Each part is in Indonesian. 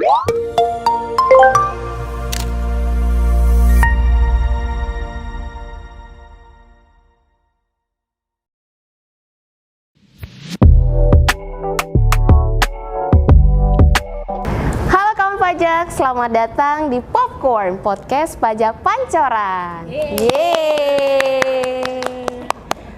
Pajak, selamat datang di Popcorn, podcast pajak pancoran. Yeay.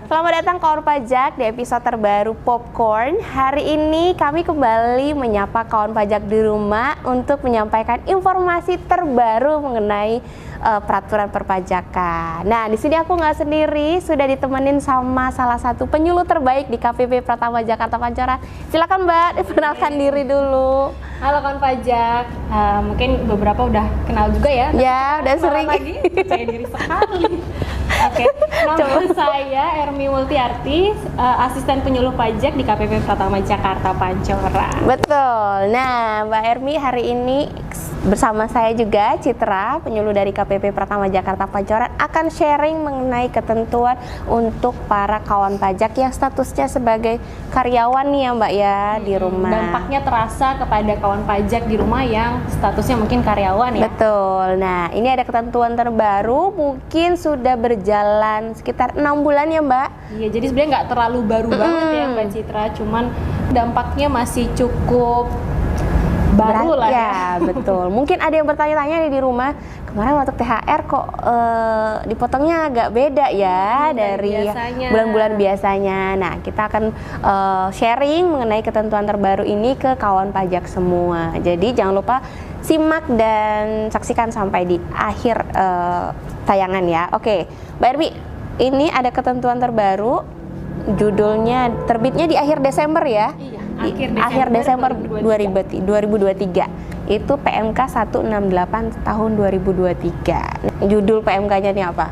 Selamat datang kawan pajak di episode terbaru Popcorn. Hari ini kami kembali menyapa kawan pajak di rumah untuk menyampaikan informasi terbaru mengenai peraturan perpajakan. Nah, di sini aku nggak sendiri, sudah ditemenin sama salah satu penyuluh terbaik di KPP Pratama Jakarta Pancoran. Silakan Mbak, diperkenalkan diri dulu. Halo kawan pajak, mungkin beberapa udah kenal juga ya. Ya, udah sering. Lagi, percaya diri sekali. Oke, nama saya Ermi Multiarti, asisten penyuluh pajak di KPP Pratama Jakarta Pancoran. Betul. Nah, Mbak Ermi hari ini bersama saya juga Citra, penyuluh dari KPP Pratama Jakarta Pancoran, akan sharing mengenai ketentuan untuk para kawan pajak yang statusnya sebagai karyawan nih ya Mbak ya di rumah. Dampaknya terasa kepada kawan pajak di rumah yang statusnya mungkin karyawan ya. Betul. Nah, ini ada ketentuan terbaru, mungkin sudah berjalan sekitar 6 bulan ya Mbak. Iya, jadi sebenarnya nggak terlalu baru banget ya Mbak Citra, cuman dampaknya masih cukup baru lah ya. Betul. Mungkin ada yang bertanya-tanya nih di rumah, kemarin waktu THR kok dipotongnya agak beda ya dari bulan-bulan biasanya. Nah, kita akan sharing mengenai ketentuan terbaru ini ke kawan pajak semua. Jadi jangan lupa simak dan saksikan sampai di akhir tayangan ya. Oke, Mbak Ermi, ini ada ketentuan terbaru, judulnya terbitnya di akhir Desember ya. Iya. Akhir Desember 2023 itu PMK 168 tahun 2023. Judul PMK-nya ini apa?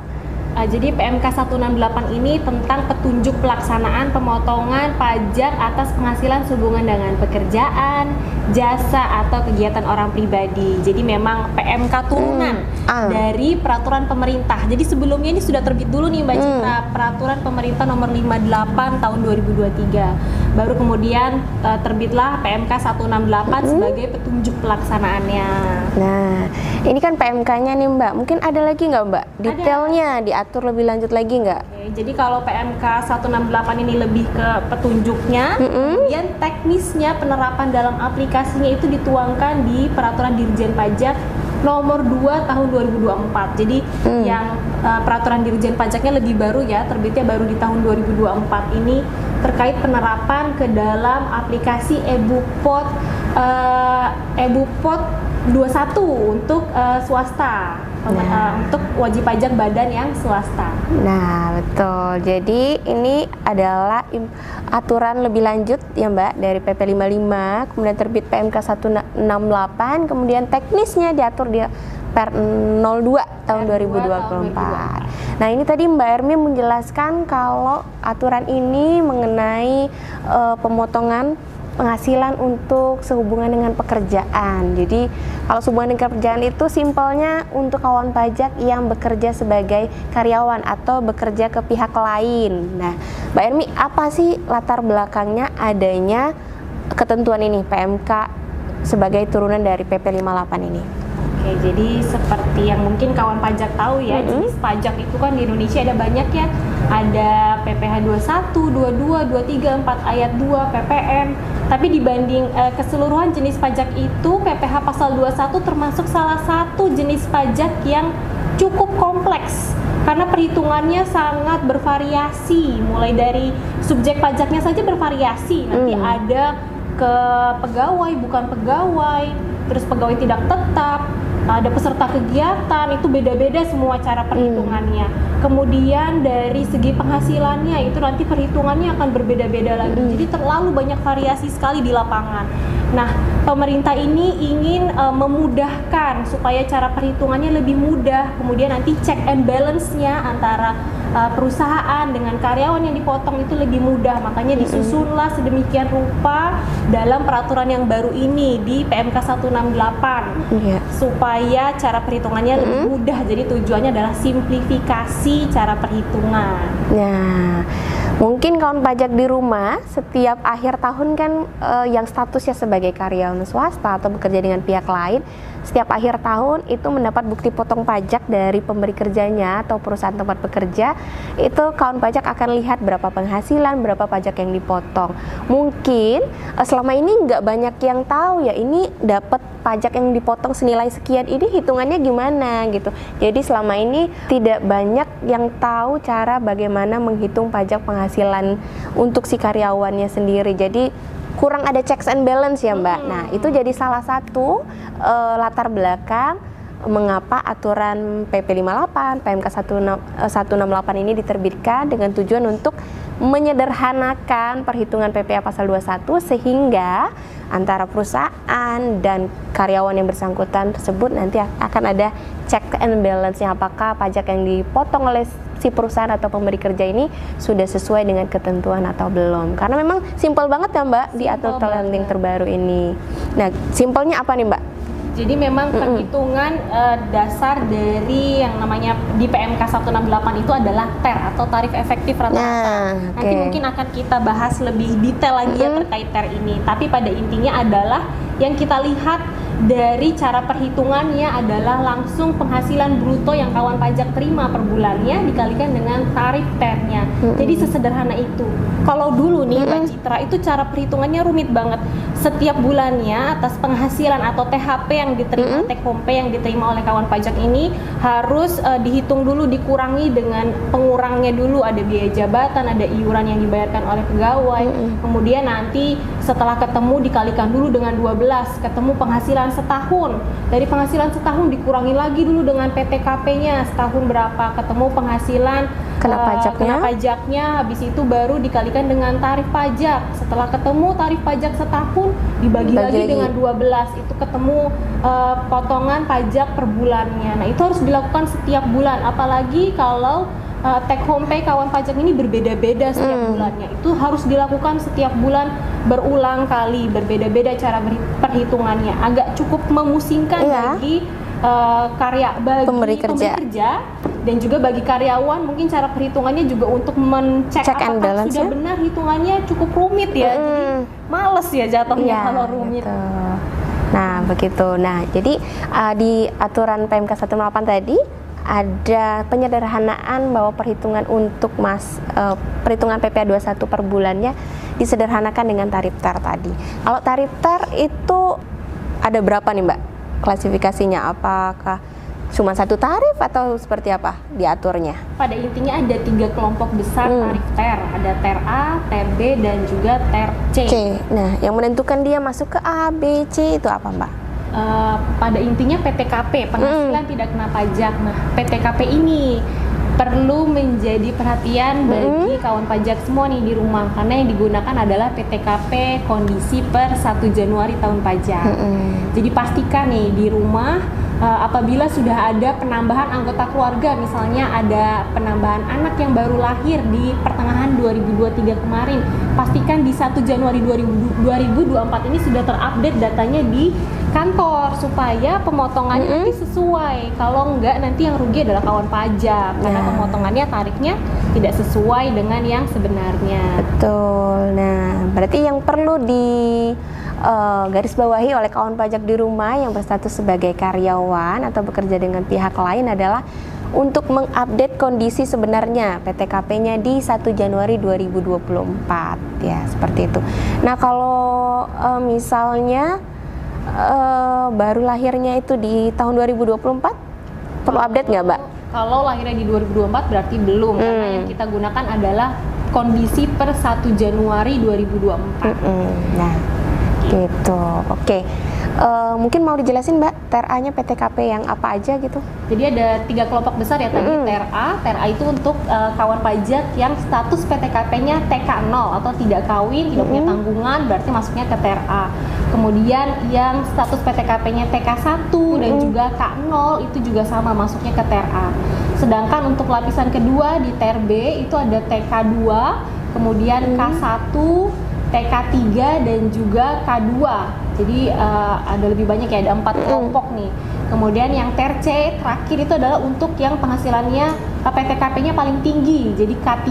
Jadi PMK 168 ini tentang petunjuk pelaksanaan pemotongan pajak atas penghasilan sehubungan dengan pekerjaan, jasa atau kegiatan orang pribadi. Jadi memang PMK turunan dari peraturan pemerintah. Jadi sebelumnya ini sudah terbit dulu nih Mbak Citra, peraturan pemerintah nomor 58 tahun 2023. Baru kemudian terbitlah PMK 168 sebagai petunjuk pelaksanaannya. Nah, ini kan PMK-nya nih Mbak. Mungkin ada lagi nggak Mbak? Detailnya diatur lebih lanjut lagi nggak? Oke, jadi kalau PMK 168 ini lebih ke petunjuknya, kemudian teknisnya penerapan dalam aplikasinya itu dituangkan di Peraturan Dirjen Pajak nomor 2 tahun 2024. Jadi yang peraturan Dirjen Pajaknya lebih baru ya, terbitnya baru di tahun 2024 ini terkait penerapan ke dalam aplikasi eBukpot 21 untuk swasta. Untuk wajib pajak badan yang swasta. Nah, betul. Jadi ini adalah aturan lebih lanjut ya Mbak dari PP 55, kemudian terbit PMK 168, kemudian teknisnya diatur di Per 02 tahun 2024. Nah, ini tadi Mbak Ermi menjelaskan kalau aturan ini mengenai pemotongan penghasilan untuk sehubungan dengan pekerjaan. Jadi kalau sehubungan dengan pekerjaan itu simpelnya untuk kawan pajak yang bekerja sebagai karyawan atau bekerja ke pihak lain. Nah, Mbak Ermi, apa sih latar belakangnya adanya ketentuan ini PMK sebagai turunan dari PP 58 ini? Oke, jadi seperti yang mungkin kawan pajak tahu ya, jenis pajak itu kan di Indonesia ada banyak ya. Ada PPh 21, 22, 23, 4 ayat 2, PPN. Tapi dibanding keseluruhan jenis pajak itu, PPh pasal 21 termasuk salah satu jenis pajak yang cukup kompleks karena perhitungannya sangat bervariasi, mulai dari subjek pajaknya saja bervariasi. Nanti ada ke pegawai, bukan pegawai, terus pegawai tidak tetap, ada peserta kegiatan, itu beda-beda semua cara perhitungannya. Kemudian dari segi penghasilannya itu nanti perhitungannya akan berbeda-beda lagi. Jadi terlalu banyak variasi sekali di lapangan. Nah, pemerintah ini ingin memudahkan supaya cara perhitungannya lebih mudah. Kemudian nanti check and balance-nya antara perusahaan dengan karyawan yang dipotong itu lebih mudah. Makanya disusunlah sedemikian rupa dalam peraturan yang baru ini di PMK 168 supaya cara perhitungannya lebih mudah. Jadi tujuannya adalah simplifikasi cara perhitungan. Nah, Mungkin kawan pajak di rumah setiap akhir tahun kan yang statusnya sebagai karyawan swasta atau bekerja dengan pihak lain, setiap akhir tahun itu mendapat bukti potong pajak dari pemberi kerjanya atau perusahaan tempat bekerja. Itu kawan pajak akan lihat berapa penghasilan, berapa pajak yang dipotong. Mungkin selama ini nggak banyak yang tahu ya, ini dapat pajak yang dipotong senilai sekian, ini hitungannya gimana gitu. Jadi selama ini tidak banyak yang tahu cara bagaimana menghitung pajak penghasilan untuk si karyawannya sendiri. Jadi kurang ada checks and balance ya Mbak. Nah itu jadi salah satu latar belakang mengapa aturan PP 58, PMK 168 ini diterbitkan dengan tujuan untuk menyederhanakan perhitungan PPh pasal 21 sehingga antara perusahaan dan karyawan yang bersangkutan tersebut nanti akan ada check and balance-nya, apakah pajak yang dipotong oleh si perusahaan atau pemberi kerja ini sudah sesuai dengan ketentuan atau belum. Karena memang simpel banget ya Mbak di aturan yang terbaru ini. Nah, simpelnya apa nih Mbak? Jadi memang perhitungan dasar dari yang namanya di PMK 168 itu adalah TER atau tarif efektif rata-rata. Nanti mungkin akan kita bahas lebih detail lagi ya terkait TER ini. Tapi pada intinya adalah yang kita lihat dari cara perhitungannya adalah langsung penghasilan bruto yang kawan pajak terima per bulannya dikalikan dengan tarif TER-nya. Jadi sesederhana itu. Kalau dulu nih Mbak Citra, itu cara perhitungannya rumit banget. Setiap bulannya atas penghasilan atau THP yang diterima, take home pay yang diterima oleh kawan pajak ini harus dihitung dulu, dikurangi dengan pengurangnya dulu. Ada biaya jabatan, ada iuran yang dibayarkan oleh pegawai. Kemudian nanti setelah ketemu dikalikan dulu dengan 12, ketemu penghasilan setahun. Dari penghasilan setahun dikurangi lagi dulu dengan PTKP-nya setahun berapa, ketemu penghasilan kena pajaknya, habis itu baru dikalikan dengan tarif pajak. Setelah ketemu tarif pajak setahun dibagi lagi dengan 12, itu ketemu potongan pajak per bulannya. Nah, itu harus dilakukan setiap bulan, apalagi kalau take home pay kawan pajak ini berbeda-beda setiap bulannya. Itu harus dilakukan setiap bulan berulang kali, berbeda-beda cara perhitungannya. Agak cukup memusingkan bagi pemberi kerja dan juga bagi karyawan. Mungkin cara perhitungannya juga untuk mencek apakah sudah benar hitungannya cukup rumit ya. Jadi males ya jatuhnya kalau rumit. Betul. Nah begitu. Nah jadi di aturan PMK 168 tadi ada penyederhanaan bahwa perhitungan untuk perhitungan PPh 21 per bulannya disederhanakan dengan tarif TER tadi. Kalau tarif TER itu ada berapa nih Mbak klasifikasinya? Apakah cuma satu tarif atau seperti apa diaturnya? Pada intinya ada 3 kelompok besar tarif TER. Ada TER A, TER B, dan juga TER C. Nah, yang menentukan dia masuk ke A, B, C itu apa Mbak? Pada intinya PTKP, penghasilan tidak kena pajak. Nah, PTKP ini perlu menjadi perhatian bagi kawan pajak semua nih di rumah, karena yang digunakan adalah PTKP kondisi per 1 Januari tahun pajak. Jadi pastikan nih di rumah apabila sudah ada penambahan anggota keluarga, misalnya ada penambahan anak yang baru lahir di pertengahan 2023 kemarin, pastikan di 1 Januari 2024 ini sudah terupdate datanya di kantor supaya pemotongannya nanti sesuai. Kalau enggak nanti yang rugi adalah kawan pajak karena pemotongannya tarifnya tidak sesuai dengan yang sebenarnya. Betul. Nah, berarti yang perlu di garis bawahi oleh kawan pajak di rumah yang berstatus sebagai karyawan atau bekerja dengan pihak lain adalah untuk mengupdate kondisi sebenarnya PTKP-nya di 1 Januari 2024 ya, seperti itu. Nah, kalau misalnya baru lahirnya itu di tahun 2024 perlu update nggak Mbak? Kalau lahirnya di 2024 berarti belum, karena yang kita gunakan adalah kondisi per 1 Januari 2024. Nah gitu, oke. Mungkin mau dijelasin Mbak, TER A-nya PTKP yang apa aja gitu? Jadi ada 3 kelompok besar ya tadi. TER A itu untuk kawan pajak yang status PTKP-nya TK0 atau tidak kawin, tidak punya tanggungan, berarti masuknya ke TER A. Kemudian yang status PTKP-nya TK1 dan juga K0 itu juga sama, masuknya ke TER A. Sedangkan untuk lapisan kedua di TER B itu ada TK2, kemudian K1, TK3 dan juga K2. Jadi ada lebih banyak ya, ada 4 kelompok nih. Kemudian yang ter C terakhir itu adalah untuk yang penghasilannya PTKP-nya paling tinggi. Jadi K3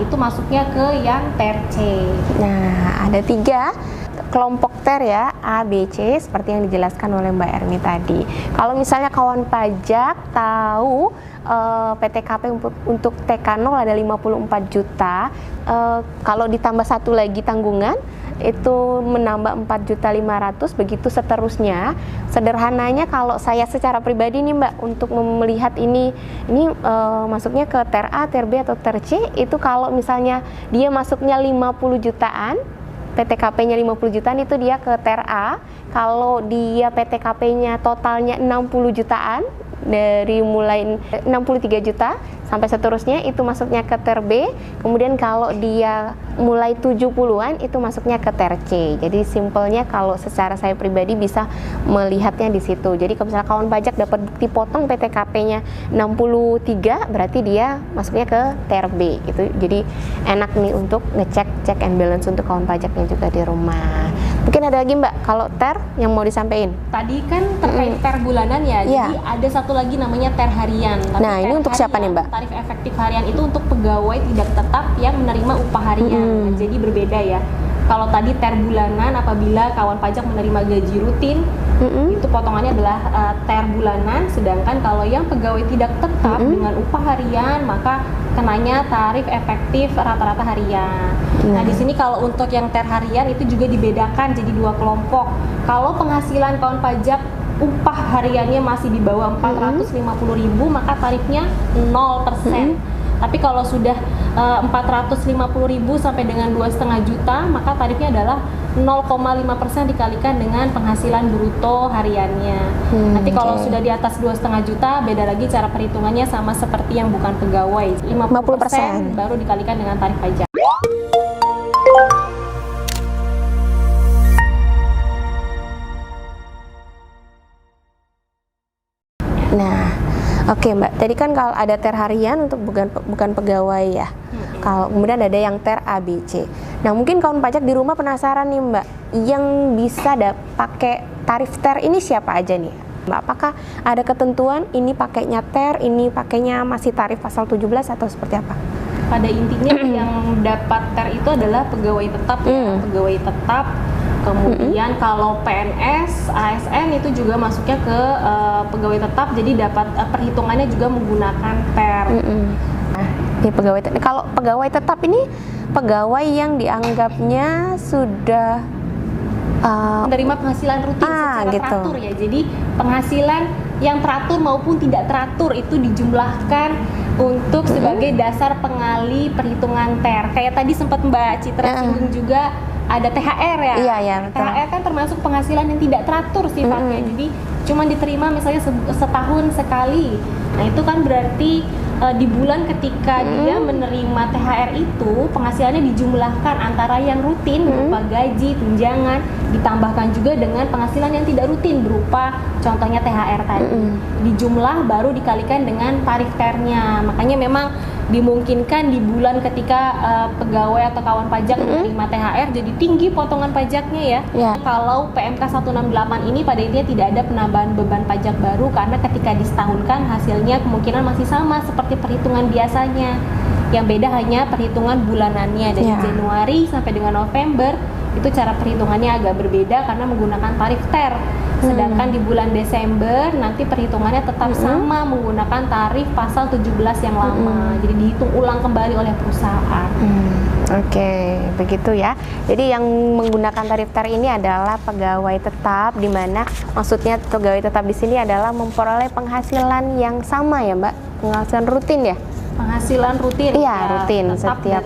itu masuknya ke yang ter C. Nah, ada 3 kelompok ter ya, A, B, C, seperti yang dijelaskan oleh Mbak Ermi tadi. Kalau misalnya kawan pajak tahu PTKP untuk TK0 ada 54 juta, kalau ditambah satu lagi tanggungan itu menambah 4.500.000, begitu seterusnya. Sederhananya kalau saya secara pribadi nih Mbak, untuk melihat ini masuknya ke ter A, ter B atau ter C, itu kalau misalnya dia masuknya 50 jutaan, PTKP-nya 50 jutaan itu dia ke ter A. Kalau dia PTKP-nya totalnya 60 jutaan, dari mulai 63 juta sampai seterusnya itu masuknya ke ter B. Kemudian kalau dia mulai 70-an itu masuknya ke ter C. Jadi simpelnya kalau secara saya pribadi bisa melihatnya di situ. Jadi kalau misalnya kawan pajak dapat bukti potong PTKP-nya 63, berarti dia masuknya ke ter B gitu. Jadi enak nih untuk ngecek check and balance untuk kawan pajaknya juga di rumah. Mungkin ada lagi Mbak kalau ter yang mau disampaikan? Tadi kan terkait ter bulanan ya. Jadi ada satu lagi namanya ter harian. Tapi nah, ini untuk siapa nih Mbak? Tarif efektif harian itu untuk pegawai tidak tetap yang menerima upah harian. Nah, jadi berbeda ya. Kalau tadi ter bulanan apabila kawan pajak menerima gaji rutin, itu potongannya adalah ter bulanan. Sedangkan kalau yang pegawai tidak tetap dengan upah harian, maka kenanya tarif efektif rata-rata harian. Nah, di sini kalau untuk yang ter harian itu juga dibedakan jadi 2 kelompok. Kalau penghasilan kawan pajak upah hariannya masih di bawah 450.000, maka tarifnya 0%. Tapi kalau sudah 450.000 sampai dengan 2,5 juta, maka tarifnya adalah 0,5% dikalikan dengan penghasilan bruto hariannya. Nanti kalau sudah di atas 2,5 juta, beda lagi cara perhitungannya, sama seperti yang bukan pegawai. 50% baru dikalikan dengan tarif pajak. Nah, oke Mbak. Tadi kan kalau ada ter harian untuk bukan pegawai ya. Kalau kemudian ada yang ter A, B, C. Nah, mungkin kawan pajak di rumah penasaran nih Mbak, yang bisa pakai tarif ter ini siapa aja nih? Mbak, apakah ada ketentuan ini pakainya ter, ini pakainya masih tarif pasal 17 atau seperti apa? Pada intinya yang dapat ter itu adalah pegawai tetap ya, pegawai tetap. Kemudian kalau PNS, ASN itu juga masuknya ke pegawai tetap, jadi dapat perhitungannya juga menggunakan ter. Nah, ini pegawai kalau pegawai tetap ini pegawai yang dianggapnya sudah menerima penghasilan rutin secara teratur ya. Jadi penghasilan yang teratur maupun tidak teratur itu dijumlahkan untuk sebagai dasar pengali perhitungan ter. Kayak tadi sempat Mbak Citra singgung juga, ada THR ya. Iya, betul. THR kan termasuk penghasilan yang tidak teratur sifatnya. Jadi cuma diterima misalnya setahun sekali. Nah, itu kan berarti di bulan ketika dia menerima THR itu penghasilannya dijumlahkan antara yang rutin berupa gaji, tunjangan, ditambahkan juga dengan penghasilan yang tidak rutin berupa contohnya THR tadi. Dijumlah baru dikalikan dengan tarif ternya. Makanya memang dimungkinkan di bulan ketika pegawai atau kawan pajak menerima THR jadi tinggi potongan pajaknya ya. Kalau PMK 168 ini pada intinya tidak ada penambahan beban pajak baru, karena ketika disetahunkan hasilnya kemungkinan masih sama seperti perhitungan biasanya. Yang beda hanya perhitungan bulanannya dari Januari sampai dengan November, itu cara perhitungannya agak berbeda karena menggunakan tarif ter. Sedangkan di bulan Desember nanti perhitungannya tetap sama menggunakan tarif pasal 17 yang lama. Jadi dihitung ulang kembali oleh perusahaan. Oke, begitu ya. Jadi yang menggunakan tarif ter ini adalah pegawai tetap, di mana maksudnya pegawai tetap di sini adalah memperoleh penghasilan yang sama ya, Mbak. Penghasilan rutin ya? Penghasilan rutin. Iya, rutin setiap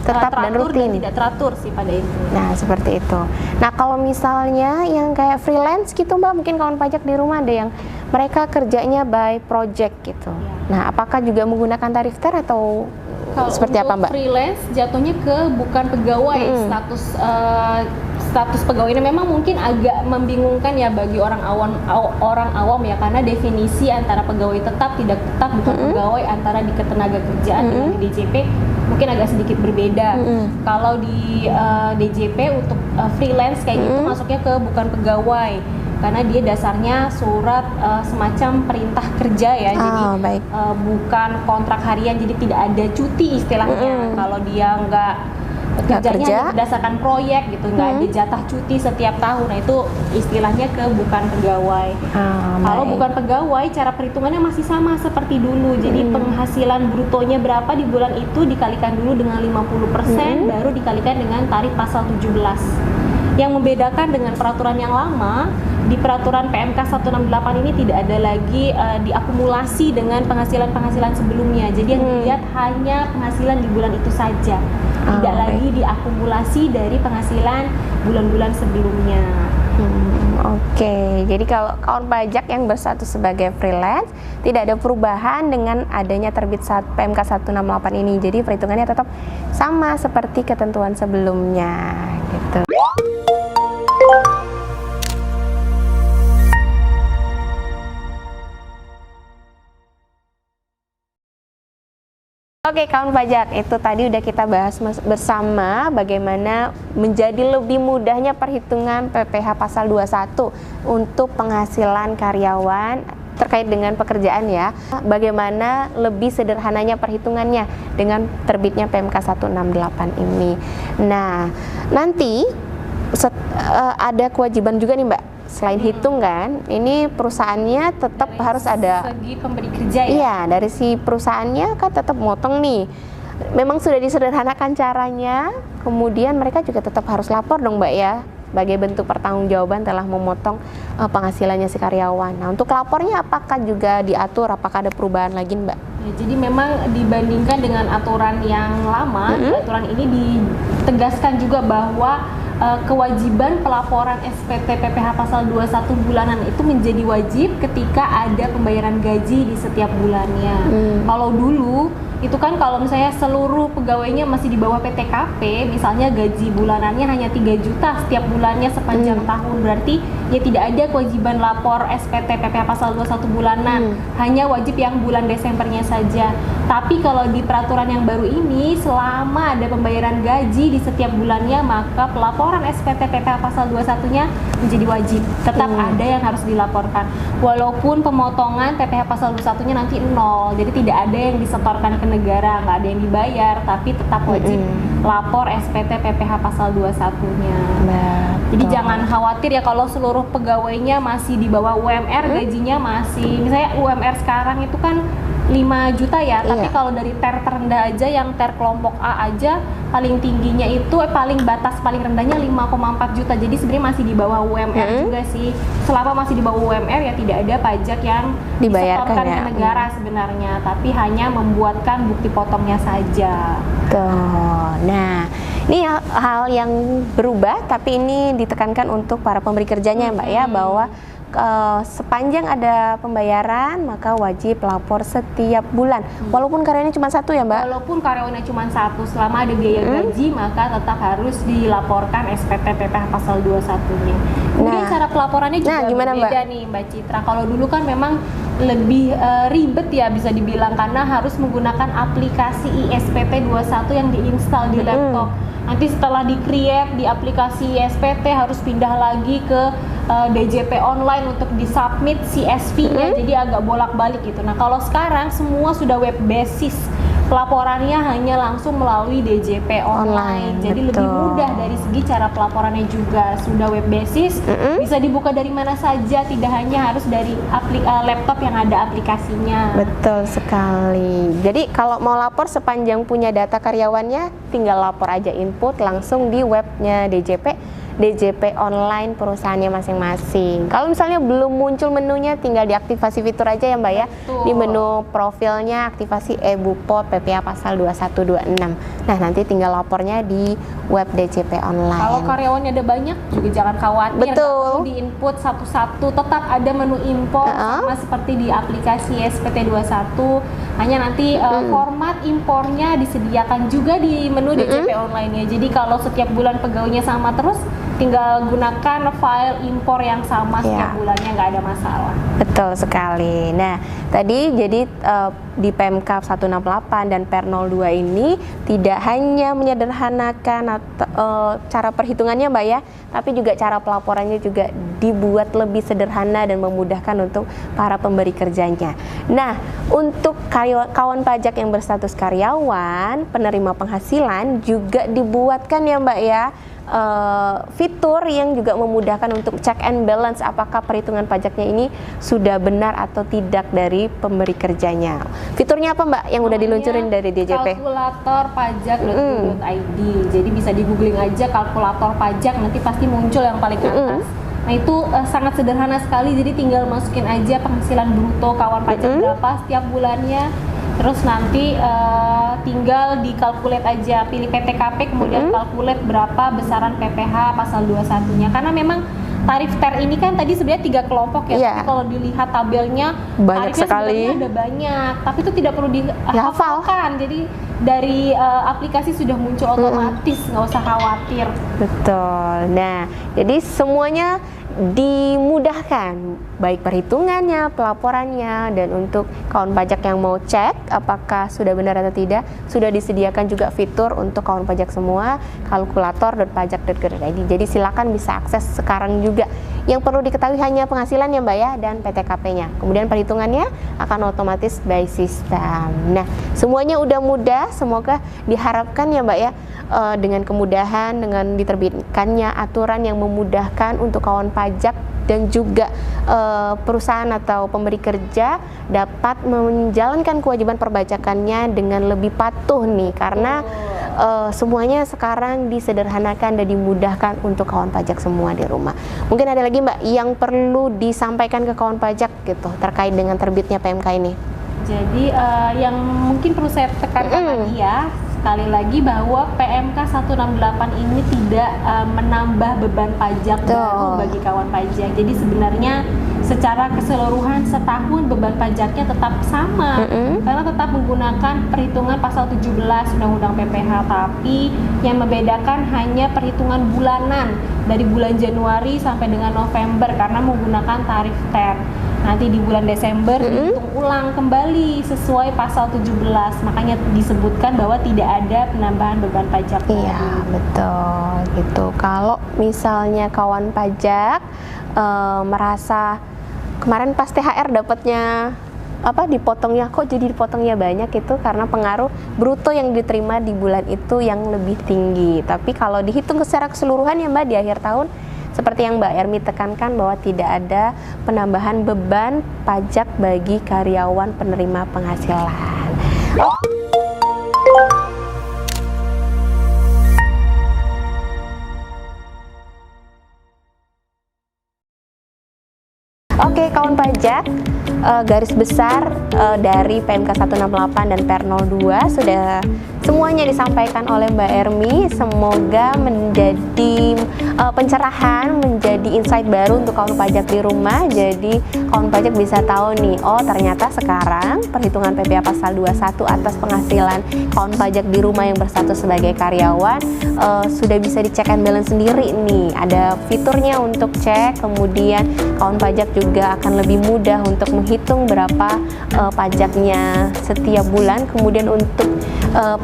tetap dan rutin, dan tidak teratur sih pada itu. Nah, seperti itu. Nah, kalau misalnya yang kayak freelance gitu Mbak, mungkin kawan pajak di rumah ada yang mereka kerjanya by project gitu. Nah, apakah juga menggunakan tarif ter atau kalau seperti apa Mbak? Freelance jatuhnya ke bukan pegawai, status pegawainya memang mungkin agak membingungkan ya bagi orang awam ya, karena definisi antara pegawai tetap tidak tetap bukan pegawai antara di ketenagakerjaan dengan di DJP mungkin agak sedikit berbeda. Kalau di DJP untuk freelance kayak gitu masuknya ke bukan pegawai. karena dia dasarnya surat semacam perintah kerja ya, jadi baik. Bukan kontrak harian, jadi tidak ada cuti istilahnya. Kalau dia nggak kerjanya kerja, hanya berdasarkan proyek gitu, nggak ada jatah cuti setiap tahun. Nah itu istilahnya ke bukan pegawai. Kalau bukan pegawai, cara perhitungannya masih sama seperti dulu. Jadi penghasilan brutonya berapa di bulan itu dikalikan dulu dengan 50%, baru dikalikan dengan tarif pasal 17. Yang membedakan dengan peraturan yang lama, di peraturan PMK 168 ini tidak ada lagi diakumulasi dengan penghasilan-penghasilan sebelumnya. Jadi yang dilihat hanya penghasilan di bulan itu saja, tidak lagi diakumulasi dari penghasilan bulan-bulan sebelumnya. Oke, jadi kalau kawan pajak yang berstatus sebagai freelance tidak ada perubahan dengan adanya terbit saat PMK 168 ini. Jadi perhitungannya tetap sama seperti ketentuan sebelumnya gitu. Oke kawan pajak, itu tadi udah kita bahas bersama bagaimana menjadi lebih mudahnya perhitungan PPh pasal 21 untuk penghasilan karyawan terkait dengan pekerjaan ya. Bagaimana lebih sederhananya perhitungannya dengan terbitnya PMK 168 ini. Nah, nanti ada kewajiban juga nih Mbak. Selain hitung kan, ini perusahaannya tetap dari harus ada segi pemberi kerja ya? Iya, dari si perusahaannya kan tetap motong nih. Memang sudah disederhanakan caranya, kemudian mereka juga tetap harus lapor dong Mbak ya, sebagai bentuk pertanggungjawaban telah memotong penghasilannya si karyawan. Nah, untuk lapornya apakah juga diatur, apakah ada perubahan lagi Mbak? Ya, jadi memang dibandingkan dengan aturan yang lama, aturan ini ditegaskan juga bahwa kewajiban pelaporan SPT PPh pasal 21 bulanan itu menjadi wajib ketika ada pembayaran gaji di setiap bulannya. Kalau dulu itu kan kalau misalnya seluruh pegawainya masih di bawah PTKP, misalnya gaji bulanannya hanya 3 juta setiap bulannya sepanjang tahun, berarti ya tidak ada kewajiban lapor SPT PPh pasal 21 bulanan, hanya wajib yang bulan Desembernya saja. Tapi kalau di peraturan yang baru ini, selama ada pembayaran gaji di setiap bulannya, maka pelaporan SPT PPh pasal 21-nya menjadi wajib. Tetap ada yang harus dilaporkan. Walaupun pemotongan PPh pasal 21-nya nanti 0, jadi tidak ada yang disetorkan ke negara, nggak ada yang dibayar, tapi tetap wajib lapor SPT PPh pasal 21-nya. Jadi jangan khawatir ya kalau seluruh pegawainya masih di bawah UMR, gajinya masih, misalnya UMR sekarang itu kan 5 juta ya, tapi kalau dari TER terendah aja, yang TER kelompok A aja paling tingginya itu paling batas paling rendahnya 5,4 juta. Jadi sebenarnya masih di bawah UMR juga sih. Selama masih di bawah UMR ya tidak ada pajak yang disetorkan ke negara sebenarnya, tapi hanya membuatkan bukti potongnya saja. Tuh. Nah, ini hal yang berubah, tapi ini ditekankan untuk para pemberi kerjanya Mbak ya, bahwa sepanjang ada pembayaran maka wajib lapor setiap bulan, walaupun karyawannya cuma satu ya Mbak? Walaupun karyawannya cuma satu, selama ada biaya gaji maka tetap harus dilaporkan SPT PPh pasal 21-nya. Kemudian cara pelaporannya juga beda nih Mbak Citra. Kalau dulu kan memang lebih ribet ya bisa dibilang, karena harus menggunakan aplikasi ISPT 21 yang diinstal di laptop. Nanti setelah di-create di aplikasi ISPT harus pindah lagi ke DJP online untuk disubmit CSV-nya, jadi agak bolak-balik gitu. Nah kalau sekarang semua sudah web basis, pelaporannya hanya langsung melalui DJP online. Jadi lebih mudah dari segi cara pelaporannya juga, sudah web basis, bisa dibuka dari mana saja, tidak hanya harus dari laptop yang ada aplikasinya. Betul sekali. Jadi kalau mau lapor sepanjang punya data karyawannya, tinggal lapor aja, input langsung di webnya DJP online perusahaannya masing-masing. Kalau misalnya belum muncul menunya, tinggal diaktifasi fitur aja ya Mbak ya. Di menu profilnya aktivasi e-Bupot PPh pasal 2126. Nah nanti tinggal lapornya di web DJP online. Kalau karyawannya ada banyak juga jangan khawatir. Betul. Di input satu-satu, tetap ada menu import sama seperti di aplikasi SPT 21. Hanya nanti format impornya disediakan juga di menu DJP online-nya. Jadi kalau setiap bulan pegawainya sama terus, tinggal gunakan file impor yang sama setiap Iya. bulannya, nggak ada masalah. Betul sekali. Nah, tadi jadi di PMK 168 dan Per 02 ini tidak hanya menyederhanakan cara perhitungannya Mbak ya, tapi juga cara pelaporannya juga dibuat lebih sederhana dan memudahkan untuk para pemberi kerjanya. Nah, untuk kawan pajak yang berstatus karyawan, penerima penghasilan juga dibuatkan ya Mbak ya, fitur yang juga memudahkan untuk check and balance apakah perhitungan pajaknya ini sudah benar atau tidak dari pemberi kerjanya. Fiturnya apa Mbak yang udah diluncurin dari DJP? Kalkulator pajak.go.id. Jadi bisa di googling aja kalkulator pajak, nanti pasti muncul yang paling atas. Nah itu sangat sederhana sekali, jadi tinggal masukin aja penghasilan bruto kawan pajak berapa setiap bulannya. Terus nanti tinggal dikalkulat aja, pilih PTKP, kemudian kalkulat berapa besaran PPh pasal 21-nya. Karena memang tarif TER ini kan tadi sebenarnya 3 kelompok ya. Iya. Tapi kalau dilihat tabelnya Banyak tarifnya sekali. sebenarnya ada banyak, tapi itu tidak perlu dihafalkan. Jadi dari aplikasi sudah muncul otomatis, nggak usah khawatir. Betul. Nah, jadi semuanya dimudahkan, baik perhitungannya, pelaporannya, dan untuk kawan pajak yang mau cek apakah sudah benar atau tidak, sudah disediakan juga fitur untuk kawan pajak semua, kalkulator.pajak.go.id. Jadi silakan bisa akses sekarang juga. Yang perlu diketahui hanya penghasilan ya Mbak ya, dan PTKP-nya. Kemudian perhitungannya akan otomatis by system. Nah, semuanya udah mudah, semoga diharapkan ya Mbak ya, dengan kemudahan, dengan diterbitkannya aturan yang memudahkan untuk kawan pajak dan juga perusahaan atau pemberi kerja dapat menjalankan kewajiban perpajakannya dengan lebih patuh nih, karena semuanya sekarang disederhanakan dan dimudahkan untuk kawan pajak semua di rumah. Mungkin ada lagi Mbak yang perlu disampaikan ke kawan pajak gitu terkait dengan terbitnya PMK ini? Jadi yang mungkin perlu saya tekankan lagi ya, sekali lagi bahwa PMK 168 ini tidak menambah beban pajak baru bagi kawan pajak. Jadi sebenarnya secara keseluruhan setahun beban pajaknya tetap sama, karena tetap menggunakan perhitungan pasal 17 Undang-Undang PPh, tapi yang membedakan hanya perhitungan bulanan dari bulan Januari sampai dengan November karena menggunakan tarif TER. Nanti di bulan Desember dihitung ulang kembali sesuai pasal 17, makanya disebutkan bahwa tidak ada penambahan beban pajak. Iya, betul gitu. Kalau misalnya kawan pajak merasa kemarin pas THR dapatnya dipotongnya, kok jadi dipotongnya banyak, itu karena pengaruh bruto yang diterima di bulan itu yang lebih tinggi. Tapi kalau dihitung secara keseluruhan ya Mbak, di akhir tahun seperti yang Mbak Ermi tekankan bahwa tidak ada penambahan beban pajak bagi karyawan penerima penghasilan. Oke, kawan pajak, garis besar dari PMK 168 dan Per 02 sudah semuanya disampaikan oleh Mbak Ermi. Semoga menjadi pencerahan, menjadi insight baru untuk kawan pajak di rumah. Jadi kawan pajak bisa tahu nih, oh ternyata sekarang perhitungan PPh pasal 21 atas penghasilan kawan pajak di rumah yang berstatus sebagai karyawan sudah bisa dicek and balance sendiri nih. Ada fiturnya untuk cek, kemudian kawan pajak juga akan lebih mudah untuk menghitung berapa pajaknya setiap bulan. Kemudian untuk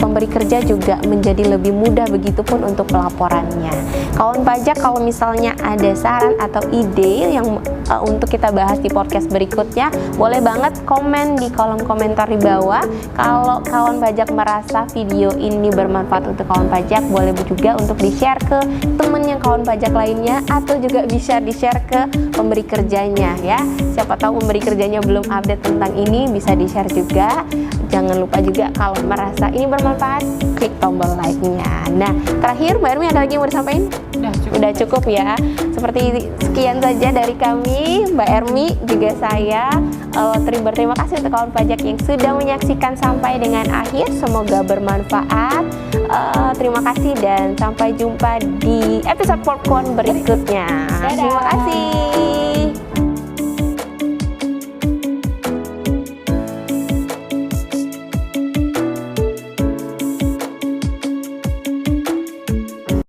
pemberi kerja juga menjadi lebih mudah, begitupun untuk pelaporannya. Kawan pajak kalau misalnya ada saran atau ide yang untuk kita bahas di podcast berikutnya, boleh banget komen di kolom komentar di bawah. Kalau kawan pajak merasa video ini bermanfaat untuk kawan pajak, boleh juga untuk di-share ke temennya kawan pajak lainnya, atau juga bisa di-share ke pemberi kerjanya ya. Siapa tahu pemberi kerjanya belum update tentang ini, bisa di-share juga. Jangan lupa juga kalau merasa ini bermanfaat, klik tombol like-nya. Nah, terakhir Mbak Ermi ada lagi yang mau disampaikan? Udah cukup ya. Seperti sekian saja dari kami, Mbak Ermi juga saya. Berterima kasih untuk kawan pajak yang sudah menyaksikan sampai dengan akhir. Semoga bermanfaat. Terima kasih dan sampai jumpa di episode popcorn berikutnya. Dadah. Terima kasih.